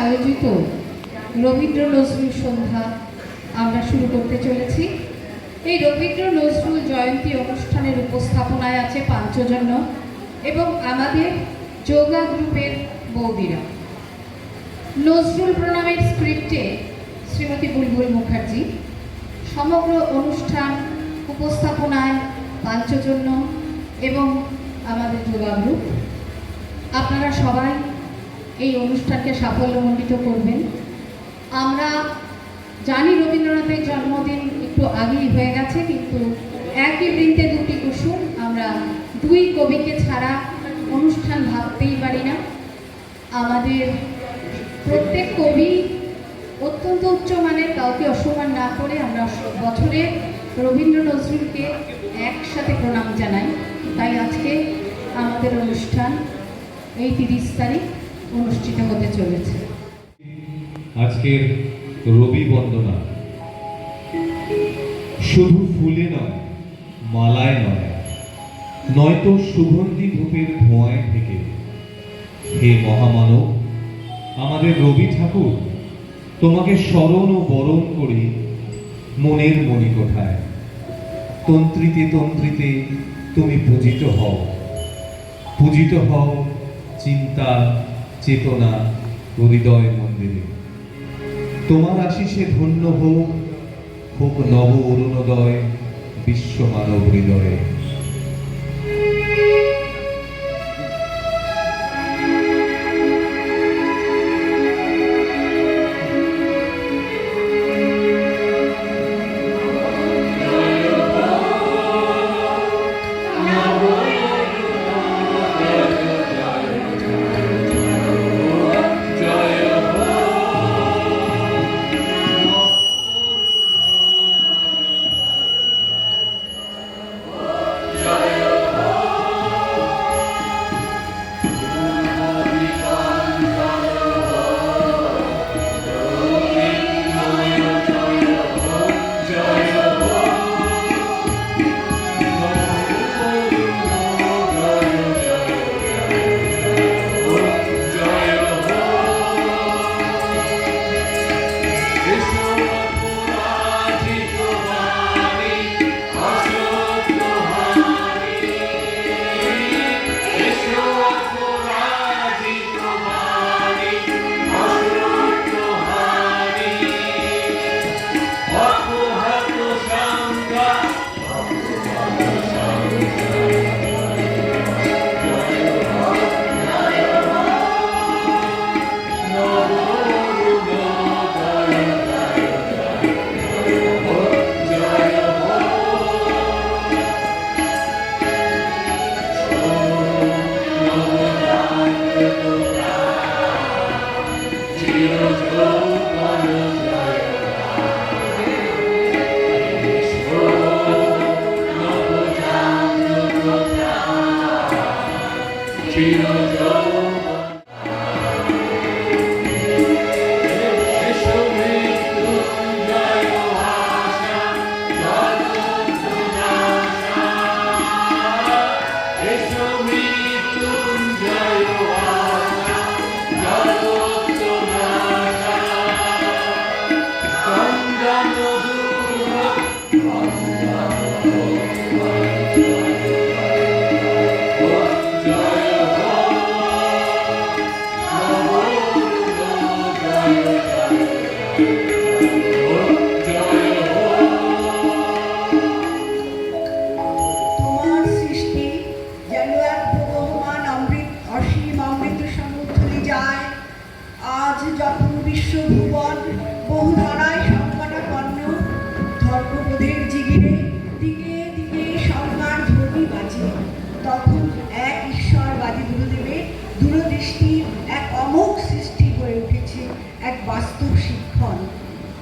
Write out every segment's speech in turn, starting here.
আয়োজিত রবীন্দ্র নজরুল সন্ধ্যা আমরা শুরু করতে চলেছি। এই রবীন্দ্র নজরুল জয়ন্তী অনুষ্ঠানের উপস্থাপনায় আছে পাঞ্চজন্য এবং আমাদের যোগা গ্রুপের বৌদিরা। নজরুল প্রণামের স্ক্রিপ্টে শ্রীমতী বুলবুল মুখার্জি, সমগ্র অনুষ্ঠান উপস্থাপনায় পাঞ্চজন্য এবং আমাদের যোগা গ্রুপ। আপনারা সবাই এই অনুষ্ঠানকে সাফল্যমণ্ডিত করবেন। আমরা জানি রবীন্দ্রনাথের জন্মদিন একটু আগেই হয়ে গেছে, কিন্তু একই বৃন্তে দুটি কুসুম, আমরা দুই কবিকে ছাড়া অনুষ্ঠান ভাবতেই পারি না। আমাদের প্রত্যেক কবি অত্যন্ত উচ্চমানের, কাউকে অসম্মান না করে আমরা বছরে রবীন্দ্র নজরুলকে একসাথে প্রণাম জানাই। তাই আজকে আমাদের অনুষ্ঠান এই 30 তারিখ অনুষ্ঠিত হতে চলেছে। আজকের রবি বন্দনা শুধু ফুলে নয়, মালায় নয়, নয়তো সুগন্ধি ধূপের ধোঁয়ায় থেকে। হে মহামানব, আমাদের রবি ঠাকুর, তোমাকে স্মরণ ও বরণ করি মনের মণিকোঠায়। তন্ত্রিতে তন্ত্রিতে তুমি পূজিত হও, পূজিত হও চিন্তা চেতনা হৃদয় মন্দিরে। তোমার আশিসে ধন্য হোক, হোক নব অরুণোদয় বিশ্ব মানব হৃদয়ে।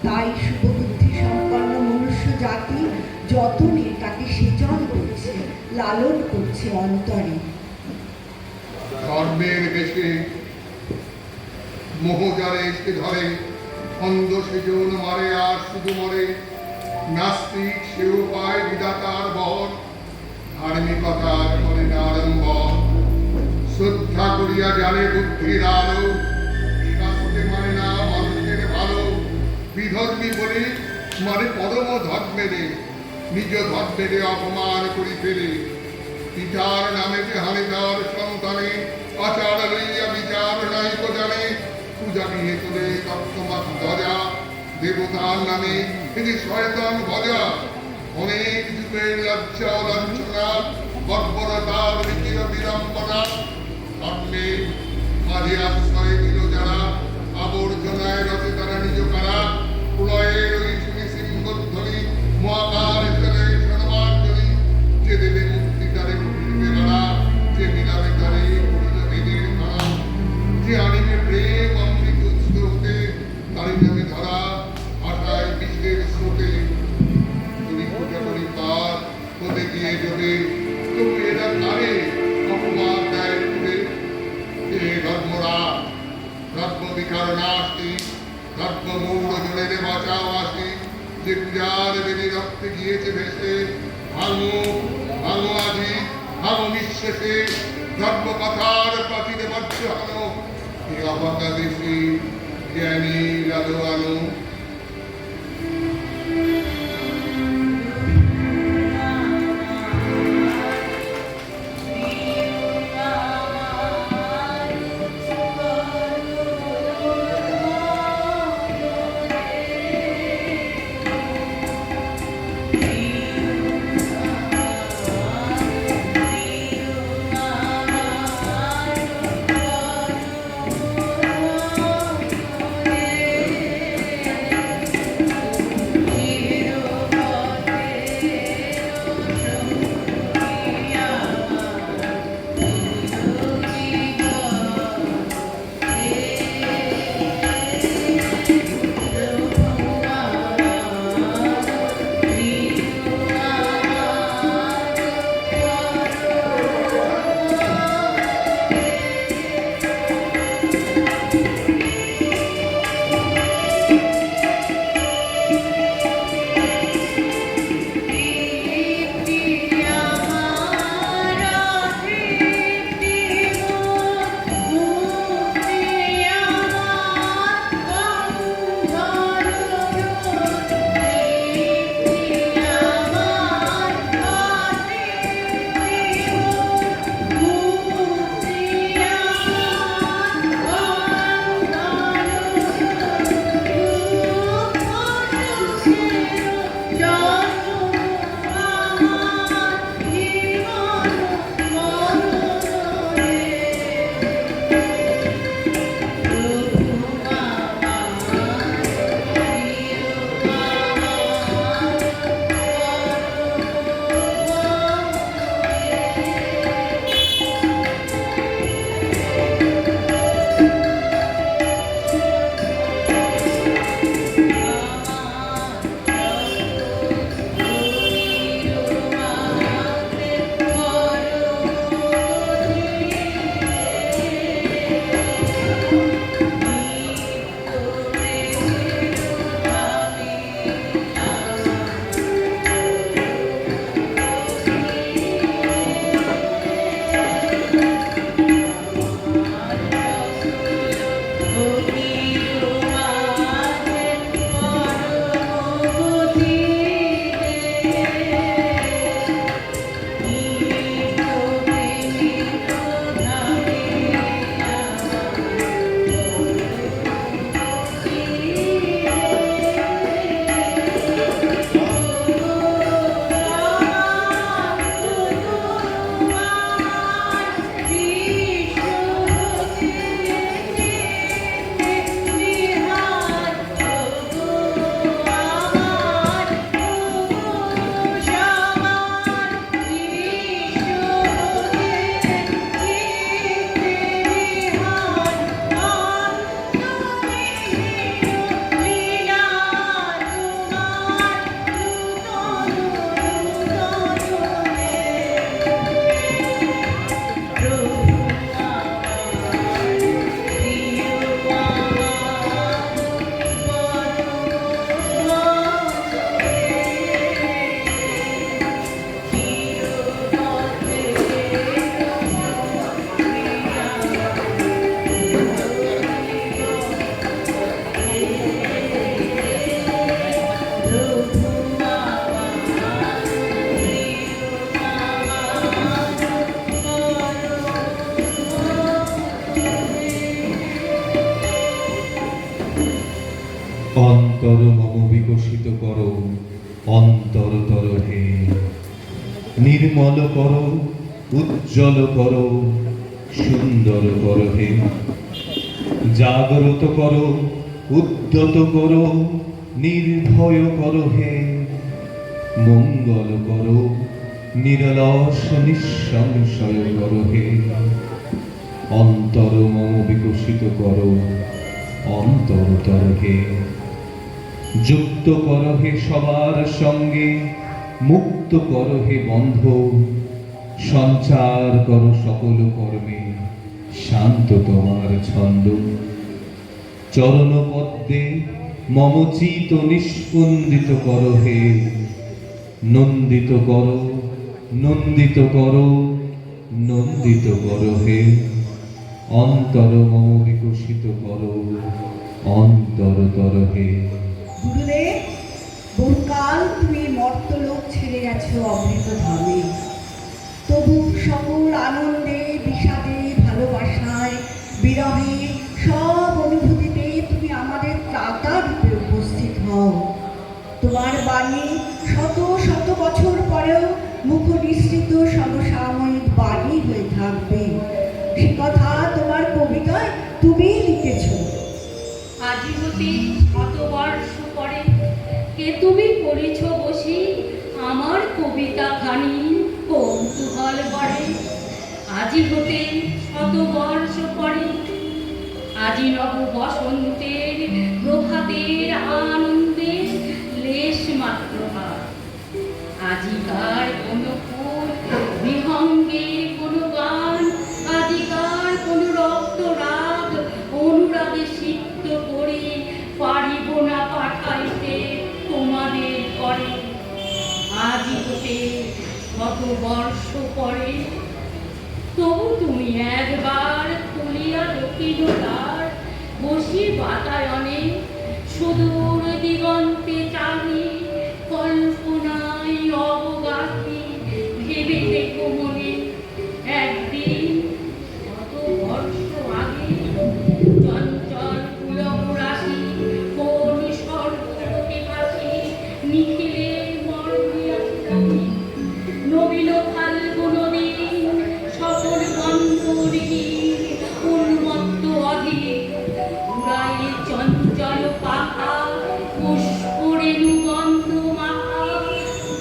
তাই শুভবুদ্ধি সম্পন্ন মনুষ্য জাতি যতনে তাকে সেচন করছে, লালন করছে অন্তরে। ধর্মের বেশে মোহজারে এসে ধরে, অন্ধ সেজন মারে আর শুধু মরে। নাস্তিক সেও পায় বিধাতার বর, ধার্মিকতার করে আড়ম্বর। শ্রদ্ধা করিয়া জানে বুদ্ধির আলো, শাস্ত্রে মানে বিধর্মী বলে মানে পরম ধর্মেরে নিজ ধর্মেরে অপমান করি ফেলে পিতার নামে যে হানে তার সন্তানে আচার লইয়া বিচার নাই তো জানে পূজা বিহে তোলে তত্ত্বমাত ধ্বজা দেবতার নামে তিনি শয়তান ভজা অনেক যুগের লজ্জা ও লাঞ্ছনা বর্বরতার বিচির বিড়ম্বনা ধর্মে মাঝে আশ্রয় দিল যারা আবর্জনায় রচে তারা নিজ কারা প্রলয়ের ওই শুনি সিংহধ্বনি মহাকার চলে সর্বাঞ্জলি যে দেবে মুক্তি তারে কুটিবে গড়া যে মিলাবে তারে করিল বেদের খাড়া যে আনিবে প্রেম অমৃত স্রোতে তারি নামে ধরা আশায় বিশ্বের স্রোতে তুমি পূজা করি পার হতে গিয়ে যাবে তবু এরা কারে অপমান দেয় করে এ ধর্মরাজ ধর্ম বিকার নাস্তি ধর্ম মূঢ় জনের বাঁচাও আসি যে পূজার বেদি রক্তে গিয়েছে ভেসে ভাঙো ভাঙো আজি ভাঙো নিঃশেষে ধর্ম কথার প্রাচীরে বজ্র হলো এ অবাকা দেশে জ্ঞানী লালো আলো অন্তর মম বিকশিত করো অন্তরতর হে, নির্মল করো, উজ্জ্বল করো, সুন্দর করো হে, জাগ্রত করো, উদ্যত করো, নির্ভয় করো হে, মঙ্গল করো, নিরলস নিঃসংশয় করো হে, অন্তর মম বিকশিত করো অন্তরতর হে, যুক্ত করো হে সবার সঙ্গে, মুক্ত করো হে বন্ধ, সঞ্চার করো সকল কর্মে, শান্ত তোমার ছন্দ, চরণ পদ্মে মম চিত নিষ্পন্দিত করো হে, নন্দিত করো, নন্দিত করো, নন্দিত করো হে, অন্তর মম বিকশিত করো অন্তরতর হে। গুরুদেব, বহুকাল তুমি মর্তলোক ছেড়ে গেছো অমৃত ধামে, তবু সকল আনন্দে, বিষাদে, ভালোবাসায়, বিরহে, সব অনুভূতিতে তুমি আমাদের ত্রাতা রূপে উপস্থিত হও। তোমার বাণী শত শত বছর পরেও মুখ নিঃসৃত সমসাময়িক বাণী হয়ে থাকবে। সে কথা তোমার কবিতায় তুমিই লিখেছো। আজি হতে শতবর্ষ পরে কে তুমি পড়িছ বসি আমার কবিতা খানি কৌতূহল বড়ে। আজি হতে শতবর্ষ পরে, আজি নব বসন্তের প্রভাতের আনন্দের লেশ মাত্র হার। আজিকার কোন ফুল, বিহঙ্গের কোন গান, আজিকার কোন রক্ত রাগ অনুরাগে সিক্ত করে পারিব না পাঠাইতে তোমাদের করে। আজি হতে শত বর্ষ পরে, তবু তুমি একবার খুলিয়া দক্ষিণ দ্বার, বসি বাতায়নে সুদূর দিগন্তে চাহি, কল্পনায় অবগাহী ভেবে দেখো মনে একদিন কত বর্ষ আগে চঞ্চল পুলক রাশি কোন স্বর্গলোকে ভাসি নিখিলে মরমিয়াছি রাখি। নবীন ফাল্গুন দিন সকল বন্ধুরীর উন্মত্ত অধীর, উড়ায়ে চঞ্চল পাখা পুষ্পরেণু গন্ধ মাখা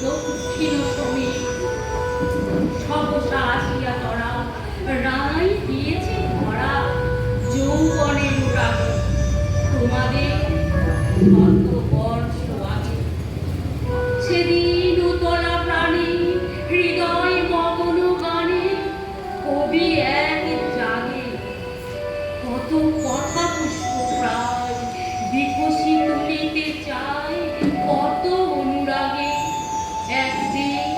দক্ষিণ সমীর। সহসা আসিয়া তরা রায় দিয়েছে ধরা যৌবনের রাগে তোমাদের শত বর্ষ আগে। সেদিন উতলা প্রাণে হৃদয় মগন গানে কবি এক জাগে, কত কথা পুষ্প প্রায় বিকশি তুলিতে চায় কত অনুরাগে। একদিন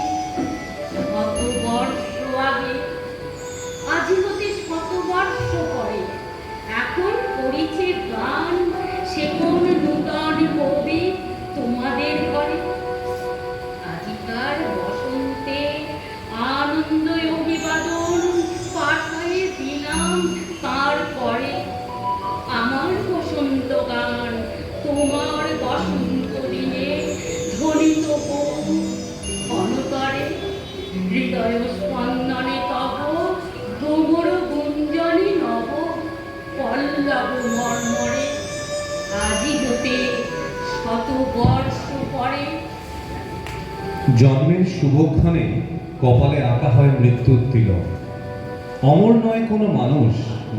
শত বর্ষ আগে, আজি হতে শত বর্ষ পরে, এখন করিছে গান সে কোন নূতন কবি তোমাদের ঘরে। আজিকার বসন্তে আনন্দ অভিবাদন পাঠায় দিলাম তার পরে। আমার বসন্ত গান তোমার বসন্ত দিনে ধ্বনিত হোক অনতরে। হৃদয় স্পন্দনে তব ভ্রমর গুঞ্জনে নব পল্লব মর্মরে। আজি হতে শত বর্ষ পরে। জন্মের শুভক্ষণে কপালে আঁকা হয় মৃত্যুর তিলক। অমর নয় কোনো মানুষ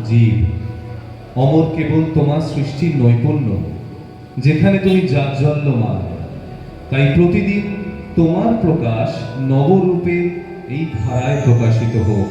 জীব, অমর কেবল তোমার সৃষ্টির নৈপুণ্য, যেখানে তুমি জাজ্জল্যমান। তাই প্রতিদিন তোমার প্রকাশ নবরূপে এই ধারায় প্রকাশিত হোক।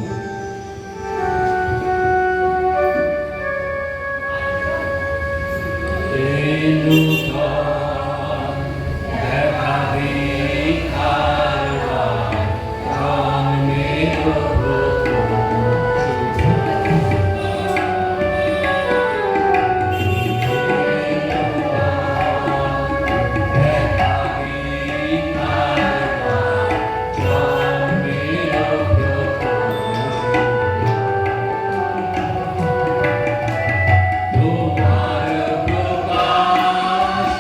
তোমার প্রকাশ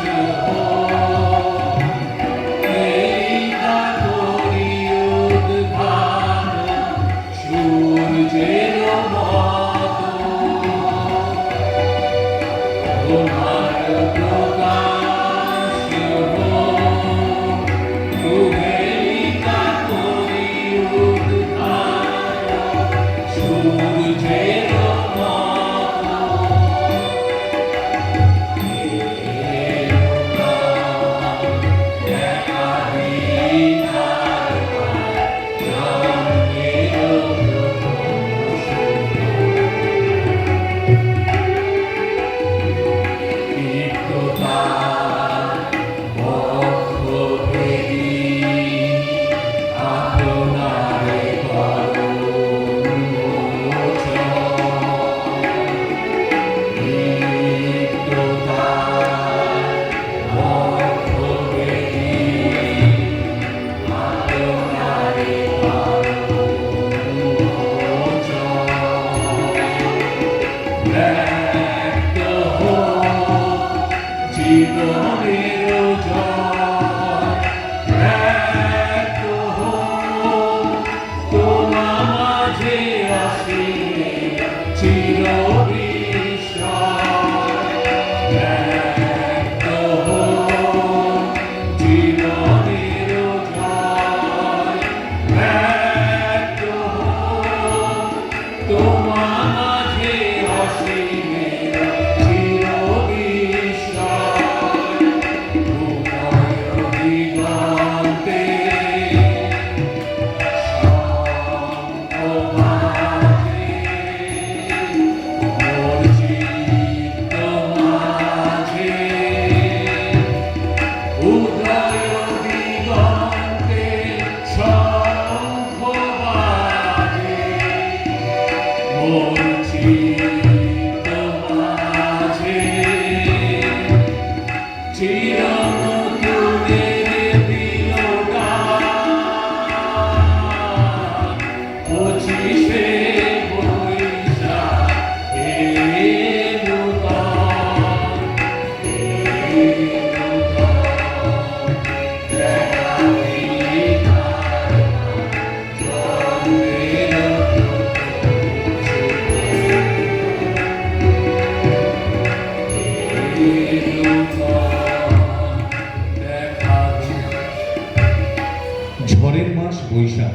ঝড়ের মাস বৈশাখ,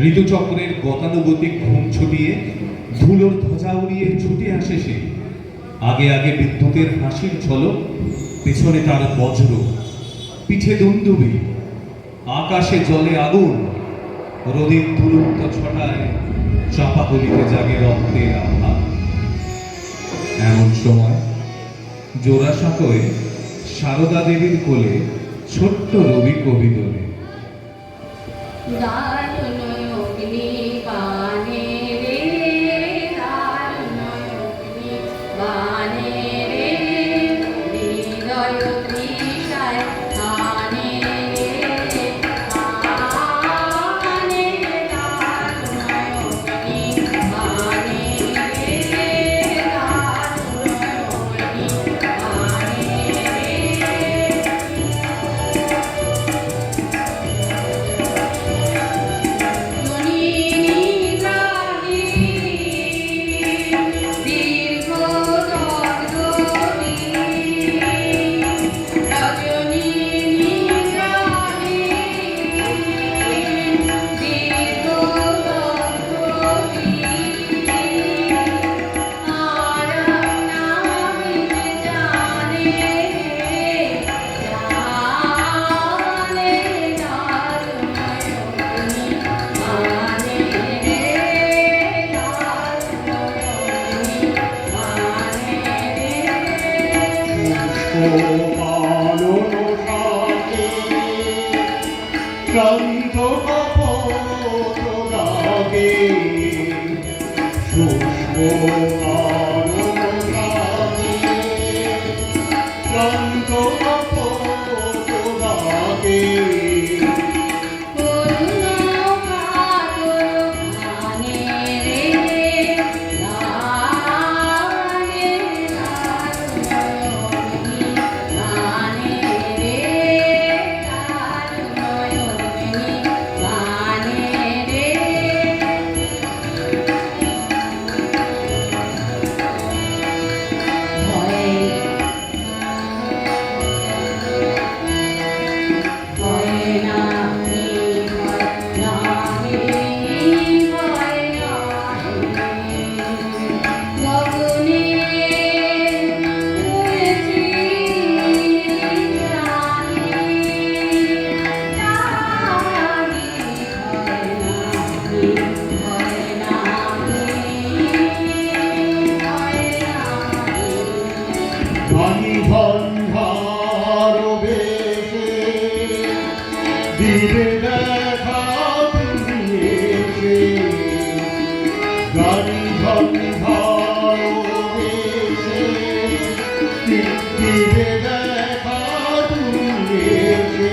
ঋতুচক্রের গতানুগতিক ঘুম ছুটিয়ে ধুলোর ধ্বজা উড়িয়ে ছুটে আসে সে। আগে আগে বিদ্যুতের হাসির ঝলক, পেছনে তার বজ্র, পিঠে দুন্দুবি, আকাশে জলে আগুন, রোদের দুরন্ত ছটায় চাপাকলিতে জাগে রক্তের আভা। এমন সময় জোড়াসাঁকোয় সারদা দেবীর কোলে ছোট্ট রবি কবি দোলে। দারুণ অগ্নি বাণে রে, দারুণ অগ্নি বাণে রে, হৃদয় তৃষায় আনে রে, আনে দারুণ অগ্নি বাণে রে, দারুণ অগ্নি বাণে রে। ক্লান্ত কপট রাগে শুষ্ক কারণ রাগে, ক্লান্ত কপট রাগে ভয়ে গানি ঝঞ্ঝার বেশে দিবে দেখা তুমি এসে গানি ঝঞ্ঝার বেশে দিবে দেখা তুমি এসে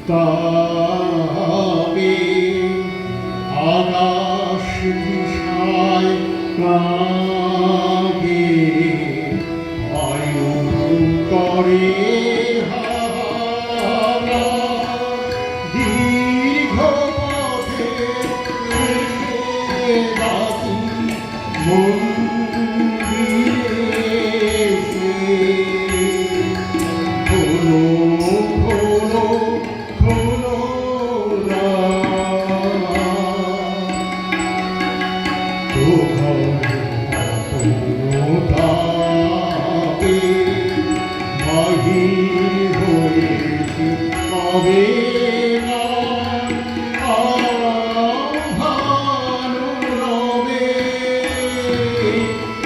তাবে আকাশ দিশায় কাঁপে বায়ু করে হাওয়া দীর্ঘ পথে বাকি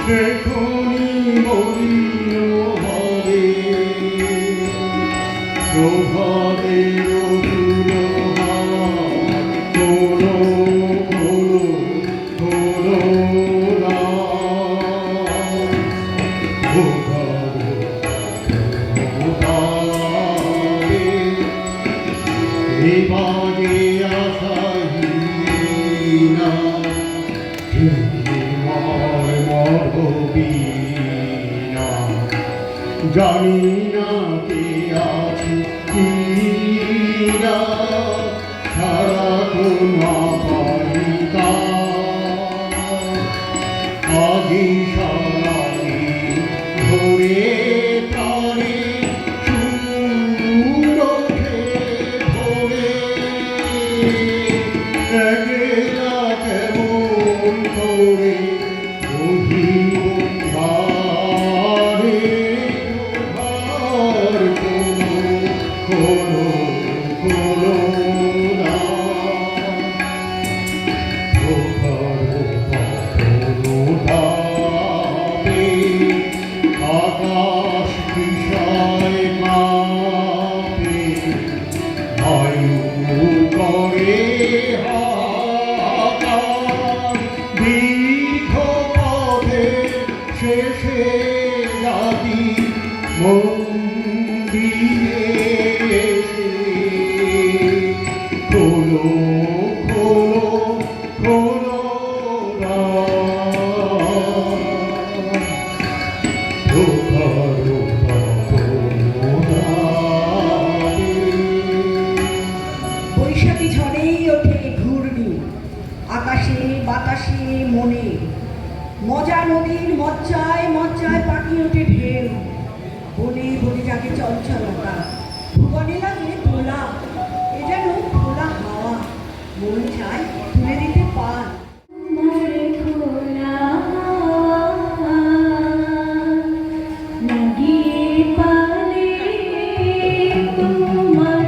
দেখুনি মলিন হবে প্রভাতের খোলো খোলো খোলো না এবারে আশাহীনা মরবীনা জানি না কে আছে কিনা সারা তো না পাইতা আগে সারাগে ধরে প্রাণে সুরক্ষে ধরে একলা কেমন করে আকাশ বিষয় মাপে বায়ু করে হাহাকার দীর্ঘ পথে শেষে রাতি মন্দিরে এসে খোলো খোলো খোলো বৈশাখী ঝড়েই ওঠে ঘূর্ণি আকাশে বাতাসে মনে মজা নদীর মজ্জায় মজ্জায় পাখি ওঠে ঢেউ বনে বনে যাকে চঞ্চলতা ভুবনে লাগে দোলা এ যেন খোলা হাওয়া মন চায় তুলে দিতে পার তোমার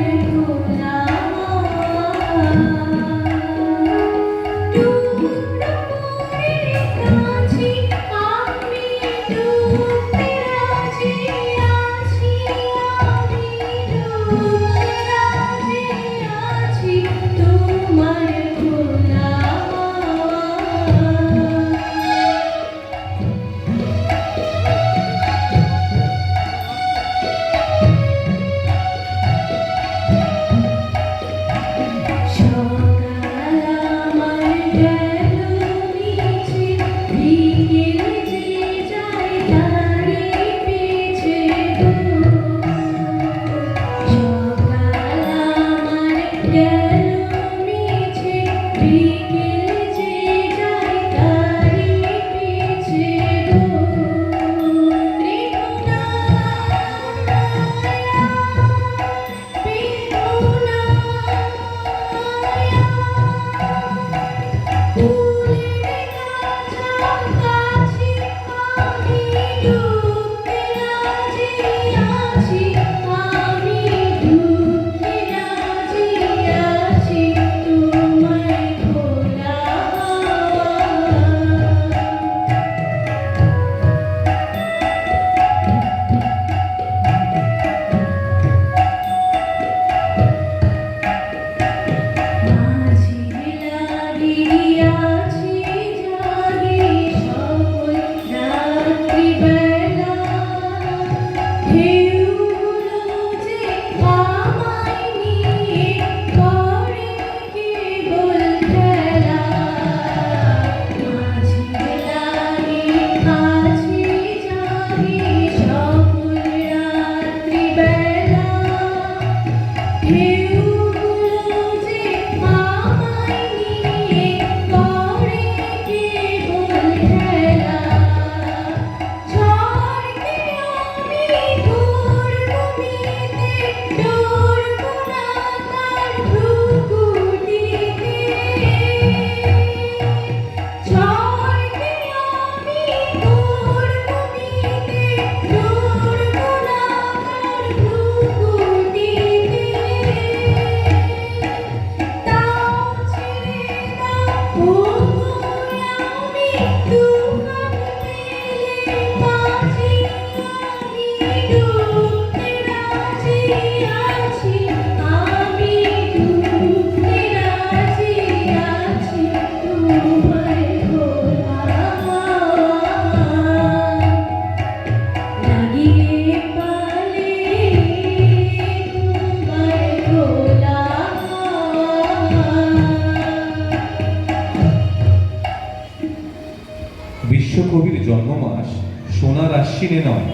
বিশ্বকবির জন্মমাস সোনার আশ্বিনে নয়,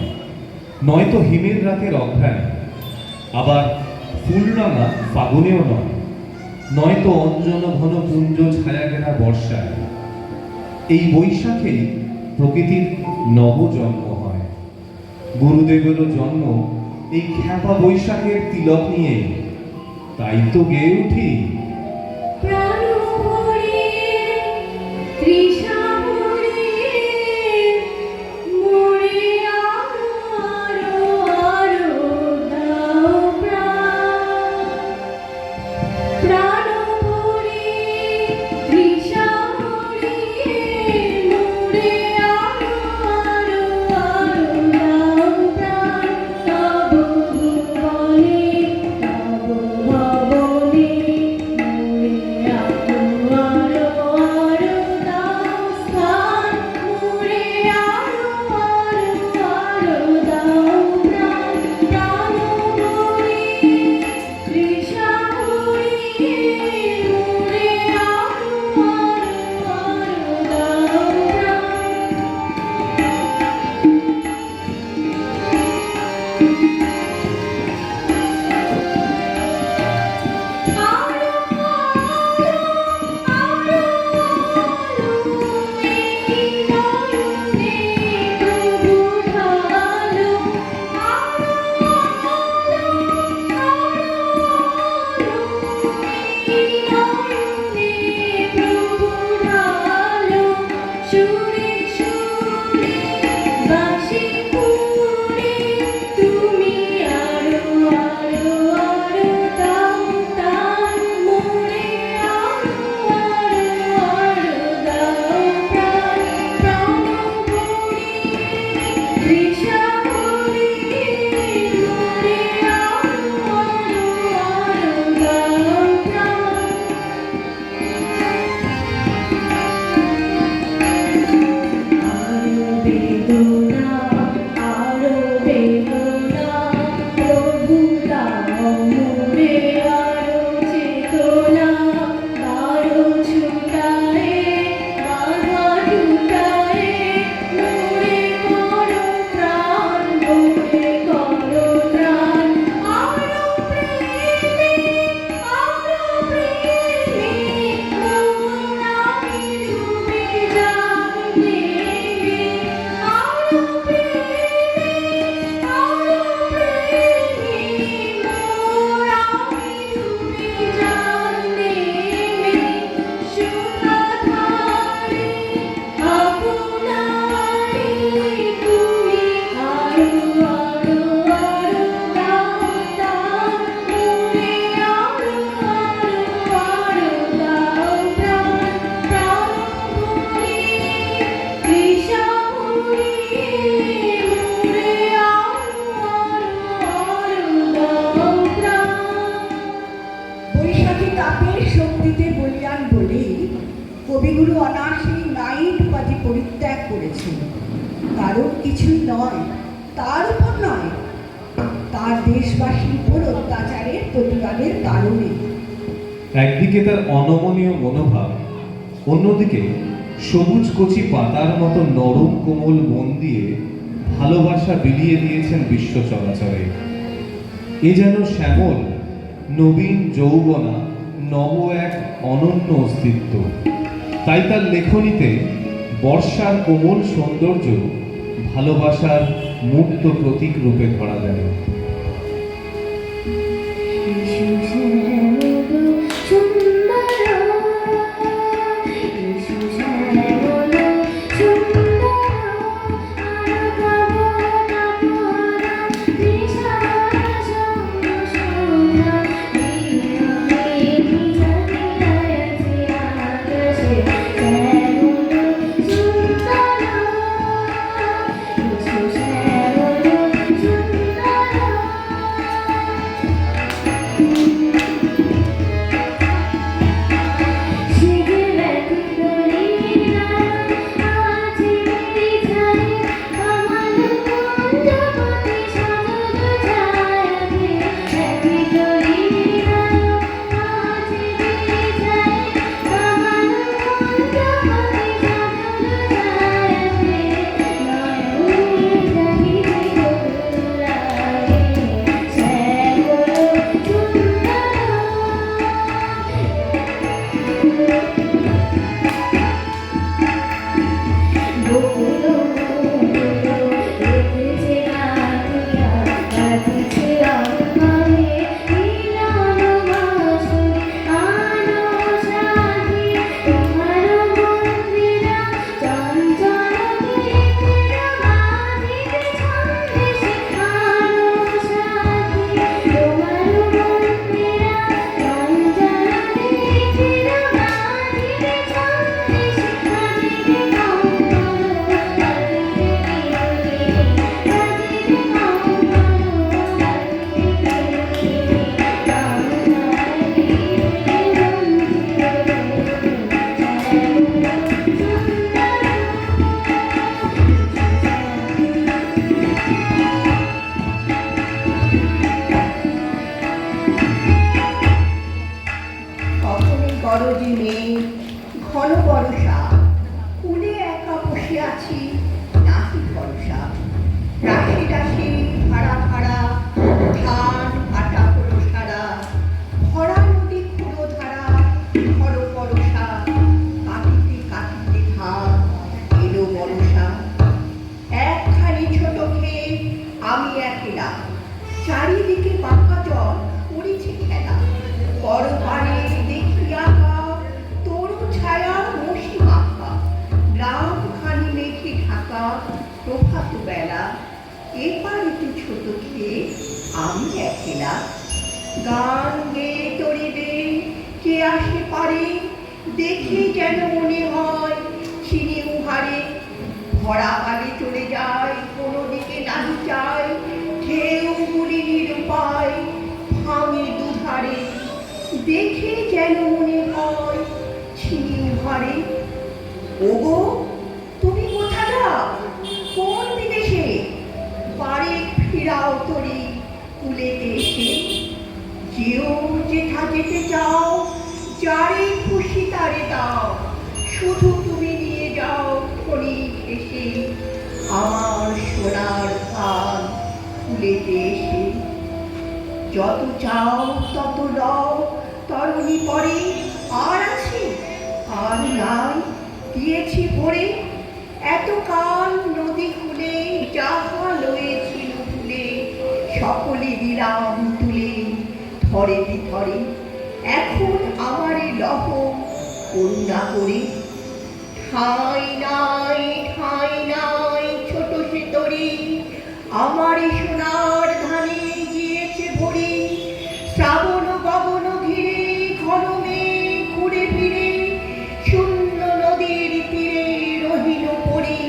নয়তো হিমের রাতের অঘ্রাণে, আবার ফুলরাঙা ফাগুনেও নয়, নয়তো অঞ্জন ঘন পুঞ্জ ছায়া ঘেরা বর্ষায়। এই বৈশাখেই প্রকৃতির নবজন্ম হয়। গুরুদেবেরও জন্ম এই খ্যাপা বৈশাখের তিলক নিয়ে, তাই তো গেয়ে উঠি। প্রাণ ভরে তৃষা ভরে মোরে আরো আরো দাও প্রাণ ভরে তৃষা ভরে মোরে আরো আরো দাও প্রাণ তব ভুবনে তব ভবনে বৈশাখী তাপের শক্তিতে বলিয়ান বলেই কবিগুরু অনায়াসে নাইট উপাধি পরিত্যাগ করেছেন। কারণ কিছুই নয়, তার উপর নয়, তার দেশবাসীর উপর অত্যাচারের প্রতিবাদের কারণে। একদিকে তার অনমনীয় মনোভাব, অন্যদিকে সবুজ কচি পাতার মতো নরম কোমল মন দিয়ে ভালোবাসা বিলিয়ে দিয়েছেন বিশ্ব চরাচরে। এ যেন শ্যামল নবীন যৌবনা, নব এক অনন্য অস্তিত্ব। তাই তার লেখনীতে বর্ষার কোমল সৌন্দর্য ভালোবাসার মুক্ত প্রতীক রূপে ধরা যায়। সুন্দর প্রভাত বেলা এপারেতে ছোট খেয়ে আমি একলা গান গেয়ে তরিবে কে আসে পারে দেখে যেন মনে হয় চিনি উহারে ভরা কালে চলে যায় কোনো দিকে নাহি চায় ঢেউ গুলি নিরুপায় ভাঙে দুধারে দেখে যেন মনে হয় চিনি উহারে ওগো তুমি কোথা যাও কোন বিদেশে বাড়ি ফিরাও তরি কুলেতে এসে যেও যেথা যেতে চাও যারে খুশি তারে দাও শুধু তুমি নিয়ে যাও ক্ষণিক এসে আমার সোনার ধান কুলেতে এসে যত চাও তত লও তরণী পরে আর আছে আর নাই দিয়েছি ভরে এতকাল নদী খুলে যাহা লয়েছিল ফুলে সকলে দিলাম তুলে ধরে ধরে এখন আমারে লহ করুণা করে ঠাঁই নাই ছোট সে তরি আমারে সোনার ধানে গিয়েছে ভরি শ্রাবণ গগন ঘিরে ঘন মেঘ ঘুরে ফিরে শূন্য নদীর তীরে রহিল পরি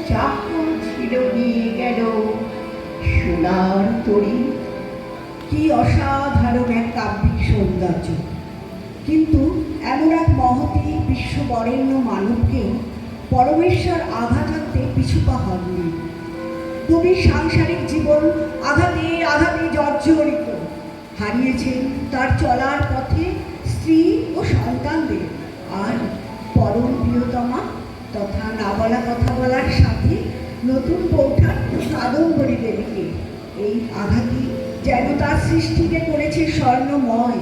যাহা ছিল নিয়ে গেল সোনার তরি। কি অসাধারণ এক কাব্যিক সৌন্দর্য! কিন্তু এমন এক মহতী বিশ্ববরেণ্য মানবকেও পরমেশ্বর আঘাত হানতে পিছুপা হননি। কবির সাংসারিক জীবন আঘাতে আঘাতে জর্জরিত। হারিয়েছেন তার চলার পথে স্ত্রী ও সন্তানদের, আর পরম প্রিয়তমা তথা না বলা কথা বলার সাথে নতুন বৌঠান কাদম্বরী দেবীকে। এই আঘাতই যেন তার সৃষ্টিকে করেছে স্বর্ণময়।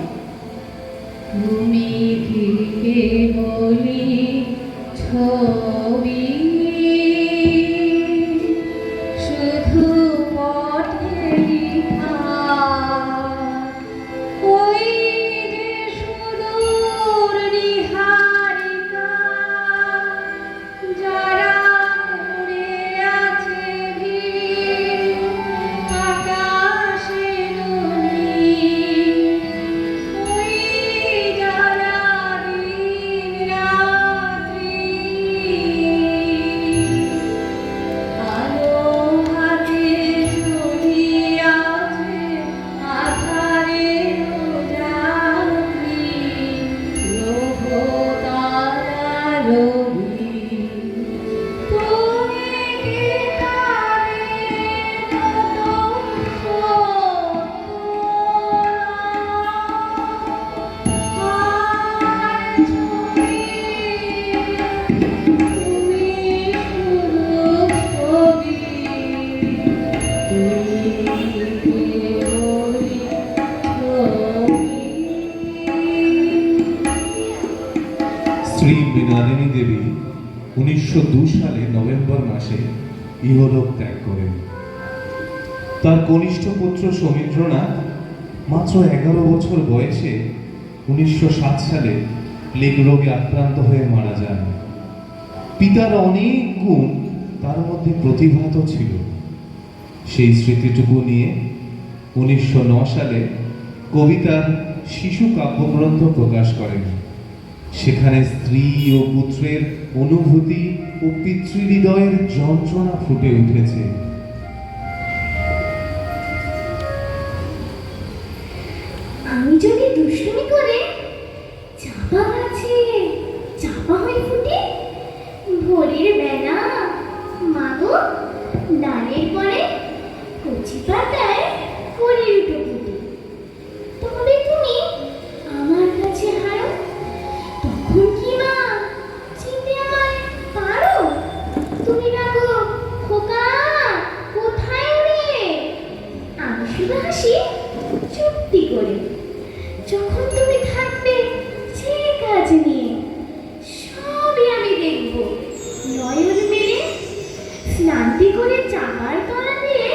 তুমি কি কেবলি ছবি শুধু পথে লিখা, ওই যে সুদূর নিহারিকা যারা উড়ে আছে ভিড় আকাশে নীল, ওই যারা দিন রাত্রি আলো হাতে ঝুলিয়াছে আধারের যাত্রী লোভ তারা রবি। তুমি কি তাদের মতো শ্রী মৃণালিনী দেবী 1902 সালে নভেম্বর মাসে ইহলোক ত্যাগ করেন। তার কনিষ্ঠ পুত্র সমীন্দ্রনাথ মাত্র 11 বছর বয়সে 1907 সালে প্লেগ রোগে আক্রান্ত হয়ে মারা যান। পিতার অনেক গুণ তার মধ্যে প্রতিভাত ছিল। সেই স্মৃতিটুকু নিয়ে 1909 সালে কবিতার শিশু কাব্যগ্রন্থ প্রকাশ করেন। সেখানে স্ত্রী ও পুত্রের অনুভূতি ও পিতৃহৃদয়ের যন্ত্রণা ফুটে উঠেছে। আমি যদি দুষ্টুমি করে চাপা গাছে চাপা হয়ে ফুটি, ভোরের বেলা মাগো ডালের পরে কচি পাতায় করি উঠো ফুটি, তবে তুমি আমার কাছে হারো, তখন কি মা চিনতে আমায় পারো? তুমি ডাকো খোকা কোথায় রে, আমি শুধু হাসি চুপটি করে। যখন তুমি থাকবে যে কাজ নিয়ে, সবই আমি দেখব নয়ন মেলে। স্নানটি করে চাপার তলা দিয়ে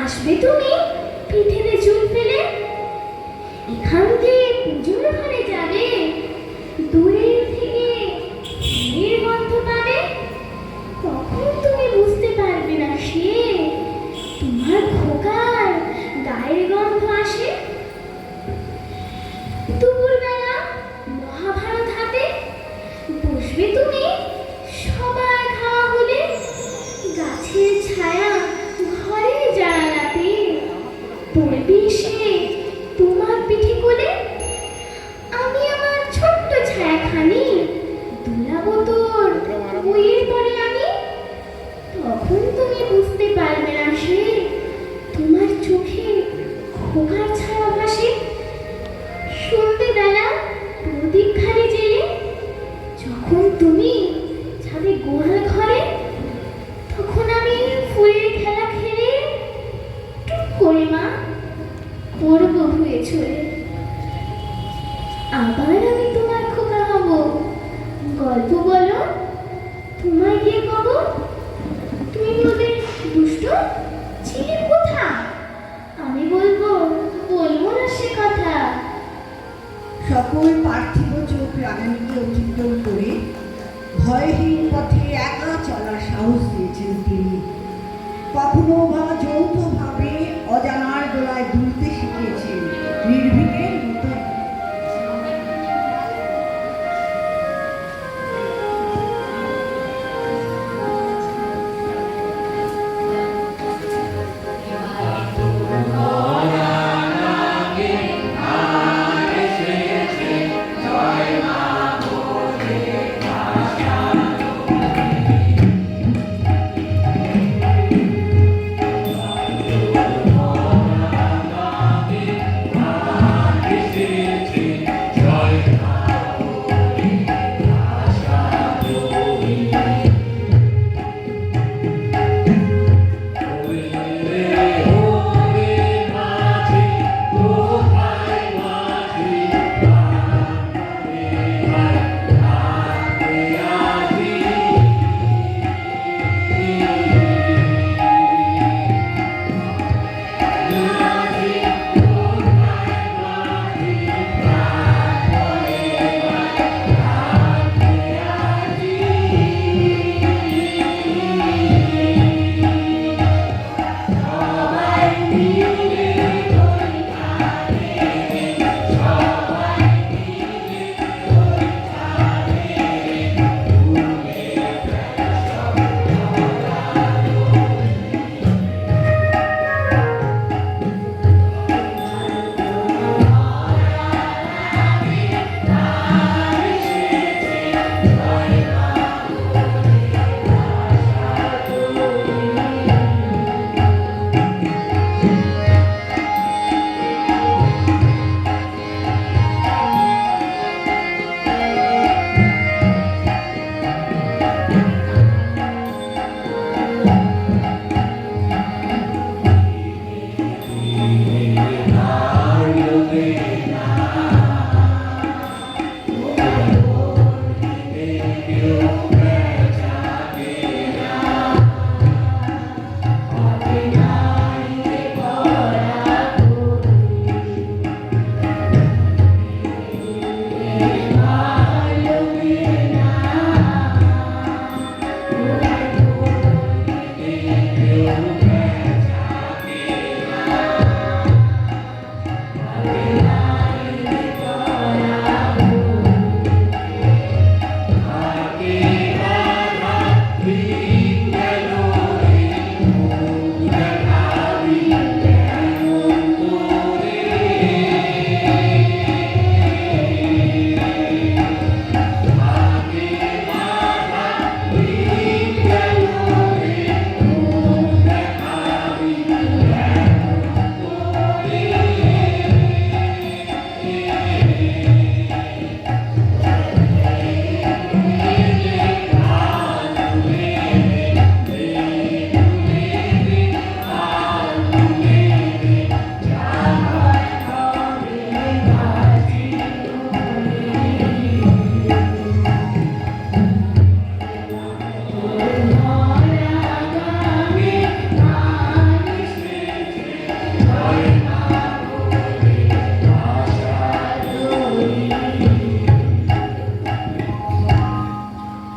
আসবে তুমি পিঠেতে চুল ফেলে, এখান দিয়ে পুজোর ঘরে যাবে, দূরের থেকে ফুলের গন্ধ পাবে, তখন তুমি বুঝতে পড়বি এসে তোমার পিঠে কোলে, আমি আমার ছোট্ট ছায়াখানি দুলাবো তোর বইয়ের পরে আমি। তখন তুমি বুঝতে পারবে না সে তোমার চোখে খোকার ছায়া ভাসে। সন্ধ্যেবেলা প্রদীপ ঘাড়ে জেলে যখন তুমি ছাদে গোহাল ঘরে, তখন আমি ফুলের খেলা খেলে টুক করে মা পড়ব হয়ে চলে। আবার আমি তোমার খোকা হব, গল্প বলো তোমায় গিয়ে কব। তুমি বলবে দুষ্ট ছিলে কোথা, আমি বলবো বলবো না সে কথা। সকল পার্থিব চোখ রাগানিকে অতিক্রম করে ভয়হীন পথে একা চলার সাহস দিয়েছেন তিনি। কখনো বা যৌথভাবে অজানার দোলায় দুলতে শিখিয়েছেন নির্ভীকের মতো।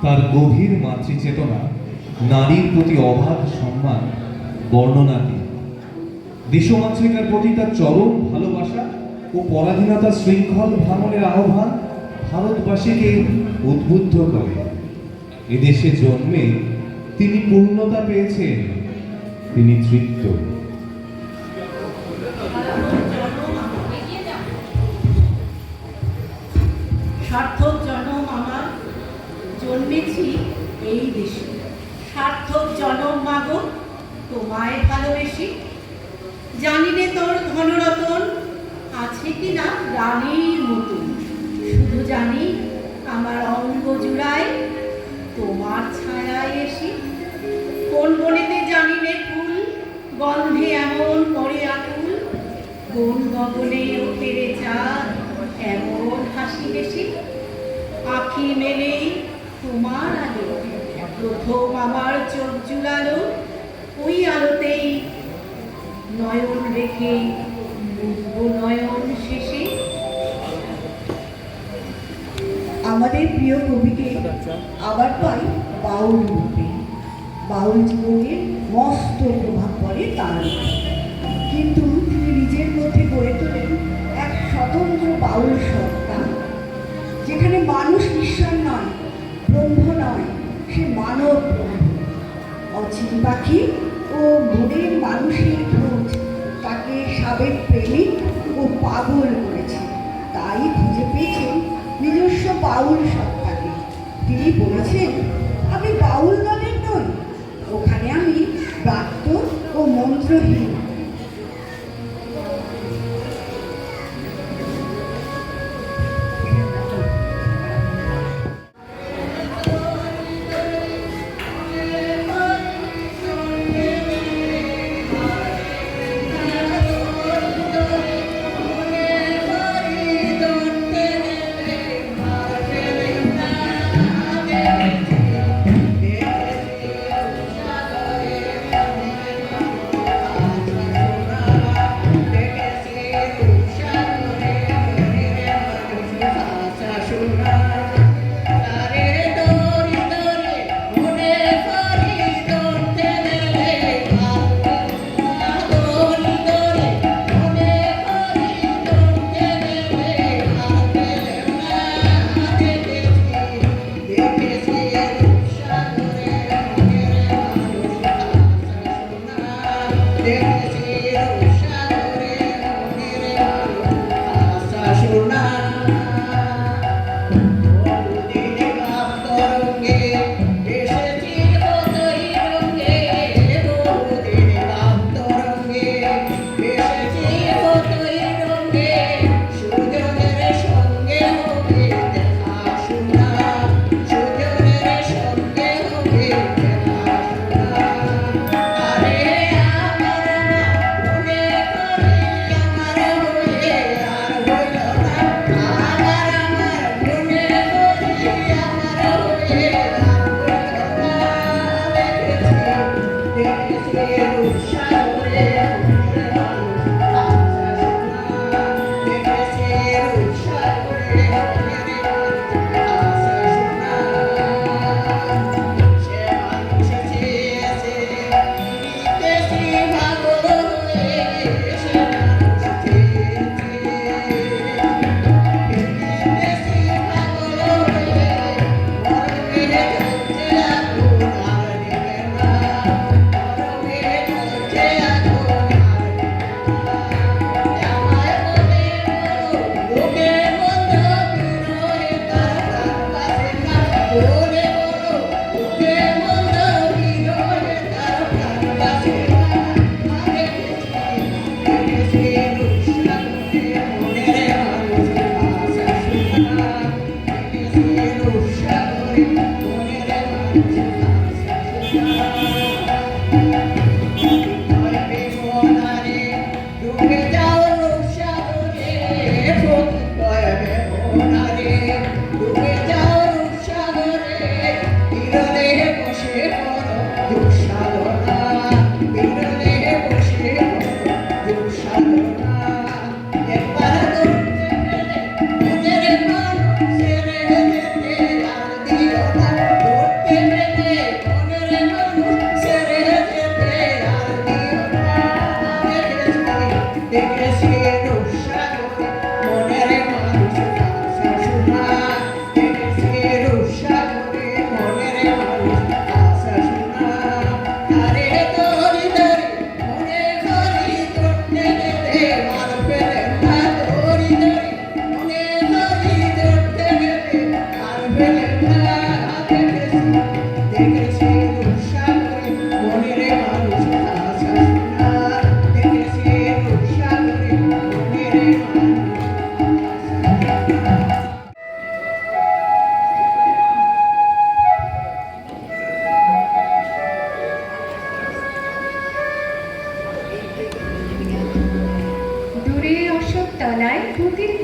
তার গভীর মাতৃচেতনা, নারীর প্রতি অবাধ সম্মান বর্ণনা দিয়ে দেশমাতৃকার প্রতি তার চরম ভালোবাসা ও পরাধীনতার শৃঙ্খল ভাঙনের আহ্বান ভারতবাসীকে উদ্বুদ্ধ করে। এদেশে জন্মে তিনি পূর্ণতা পেয়েছেন, তিনি তৃপ্ত। সার্থক জনম আমার, জন্মেছি এই দেশে। সার্থক জনম মাগো, তোমায় ভালোবেসি। জানি নে তোর ধনরতন আছে কি না রানীর মতন, শুধু জানি আমার অঙ্গ জুড়ায় তোমার ছায়ায় এসি। কোন বনেতে জানি নে ফুল গন্ধে এমন করে আকুল, কোন গগনে ওঠে রে চাঁদ এমন হাসি বেশি। আঁখি মেলেই তোমার আলো প্রথম আমার চোখ জুড়ালো, ওই আলোতেই নয়ন রেখে মুগ্ধ নয়ন শেষে। আমাদের প্রিয় কবিকে আবার পাই বাউল রূপে। বাউল জীবনের মস্ত প্রভাব পড়ে তার উপর। কিন্তু তিনি নিজের মধ্যে গড়ে তোলেন এক স্বতন্ত্র বাউল সত্তা, যেখানে মানুষ ঈশ্বর নয়, ব্রহ্ম নয়, সে মানব ব্রহ্ম। অচিন পাখি ও মনের মানুষের খোঁজ তাকে সাবেক প্রেমিক ও পাগল করেছে, তাই খুঁজে পেয়েছেন নিজস্ব বাউল সত্তাকে। তিনি বলেছেন, আমি বাউল দলের নই, ওখানে আমি ব্রাত্য ও মন্ত্রহীন।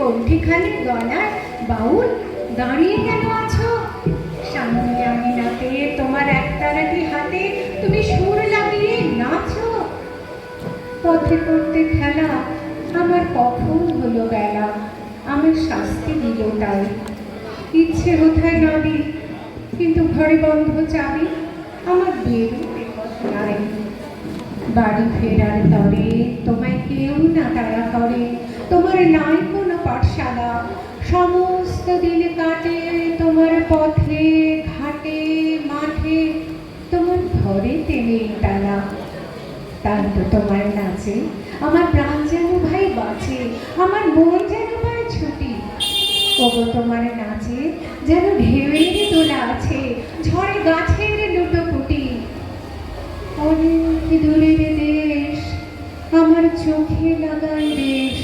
কোনটিখানি গলার বাউল দাঁড়িয়ে কেন আছো? সামনে আমি রাতে তোমার একতারাটি হাতে তুমি সুর লাগিয়ে নাচো। পথে করতে খেলা আমার কখন হলো বেলা, আমার শাস্তি দিল তাই। ইচ্ছে কোথায় নাবি, কিন্তু ঘরে বন্ধ চাবি, আমার বেরোতে পথ নাই। বাড়ি ফেরার তরে তোমায় কেউ না তাড়া করে, তোমার নাই কোনো পাঠশালা, সমস্ত দিন কাটে তোমার পথে ঘাটে মাঠে, তোমার ঘরে নেই তালা। তাই তো তোমার নাচে আমার প্রাণ যেন ভাই বাঁচে, আমার মন যেন পায় ছুটি। ওগো তোমার নাচে যেন ঢেউয়ের তোলা আছে, ঝড়ে গাছের লুটোপুটি। অনেক দূরের দেশ আমার চোখে লাগাই রেশ,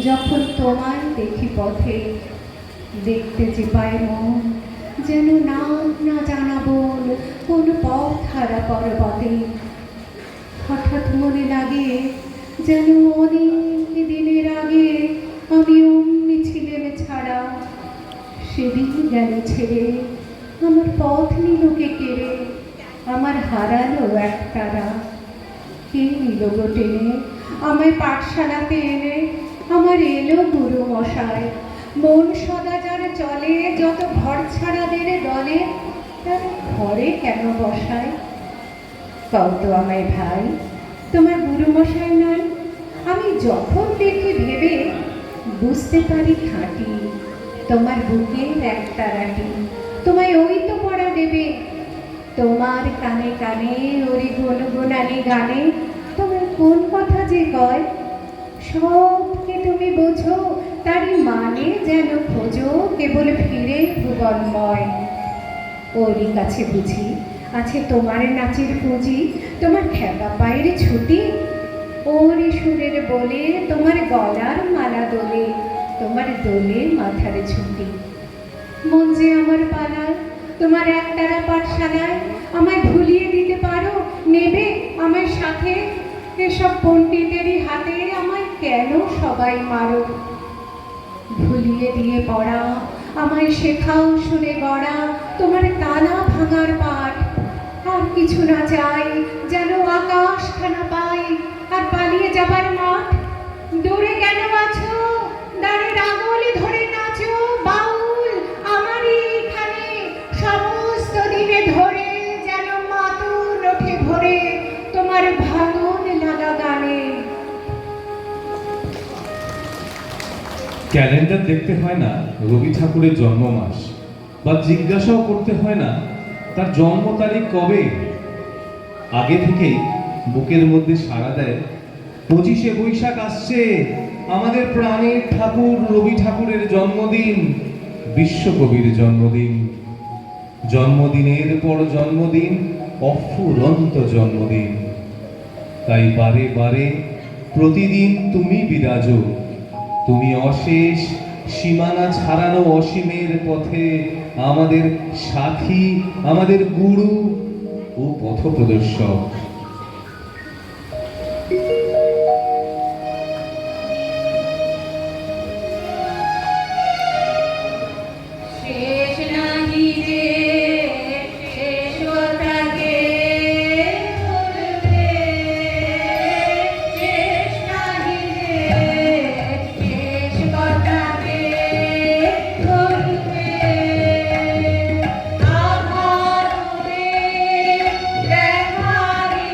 যখন তোমায় দেখি পথে, দেখতে যে পায় মন যেন নাম না জানাবো কোন পথ হারা পর্বতে। হঠাৎ মনে লাগে যেন অনেক দিনের আগে আমি অমনি ছিলেন ছাড়া, সেদিন গেল ছেড়ে আমার পথ নিল কে কেড়ে, আমার হারালো এক তারা। কে নিল গো টেনে আমায় পাঠশালাতে এনে, আমার এলো গুরু মশাই। মন সদা যার চলে যত ঘর ছাড়াদের দলে, তার ঘরে কেন বসায়? কও তো আমায় ভাই, তোমার গুরু মশাই নয়? আমি যখন দেখি ভেবে বুঝতে পারি খাঁটি, তোমার বুকের এক তারাটি তোমায় ওই তো পড়া দেবে। তোমার কানে কানে ওরে গুনগুনানি গানে তোমার কোন কথা যে কয়, সবকে তুমি বোঝো তারই মানে যেন খোঁজো কেবল ফিরে ভুবনময়। ওরই কাছে বুঝি আছে তোমার নাচের পুঁজি, তোমার খেপা পায়ের ছুটি। ওর সুরের বলে তোমার গলার মালা দোলে, তোমার দোলে মাথার ছুটি। মন যে আমার পালায় তোমার একতারা পাঠশালায়, আমায় ভুলিয়ে দিতে পারো, নেবে আমায় সাথে? এসব পণ্ডিতেরই হাতে আমায় কেন সবাই মারো? ভুলিয়ে দিয়ে পড়া আমায় শেখাও শুনে গড়া, তোমার তালা ভাঙার পাঠ। আর কিছু না চাই, যেন আকাশ খানা পাই আর পালিয়ে যাবার মাঠ। দূরে কেন আছো, দাঁড়ে আগল ধরে নাচো বাউল আমারই এখানে, সমস্ত দিনে ধরে যেন মাতুল ওঠে ভরে তোমার ভাঙন লাগা গানে। ক্যালেন্ডার দেখতে হয় না রবি ঠাকুরের জন্ম মাস, বা জিজ্ঞাসাও করতে হয় না তার জন্ম তারিখ কবে। আগে থেকেই বুকের মধ্যে সাড়া দেয় 25শে বৈশাখ আসছে, আমাদের প্রাণের ঠাকুর রবি ঠাকুরের জন্মদিন, বিশ্বকবির জন্মদিন। জন্মদিনের পর জন্মদিন, অফুরন্ত জন্মদিন। তাই বারে বারে প্রতিদিন তুমি বিরাজ, তুমি অশেষ সীমানা ছাড়ানো অসীমের পথে আমাদের সাথী, আমাদের গুরু ও পথপ্রদর্শক। শেষ নাহি রে শেষ কথাকে বলবে, শেষ নাহি রে শেষ কথাকে বলবে। আধারে দেখারি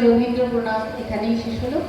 রবীন্দ্র প্রণাম এখানেই শেষ হলো।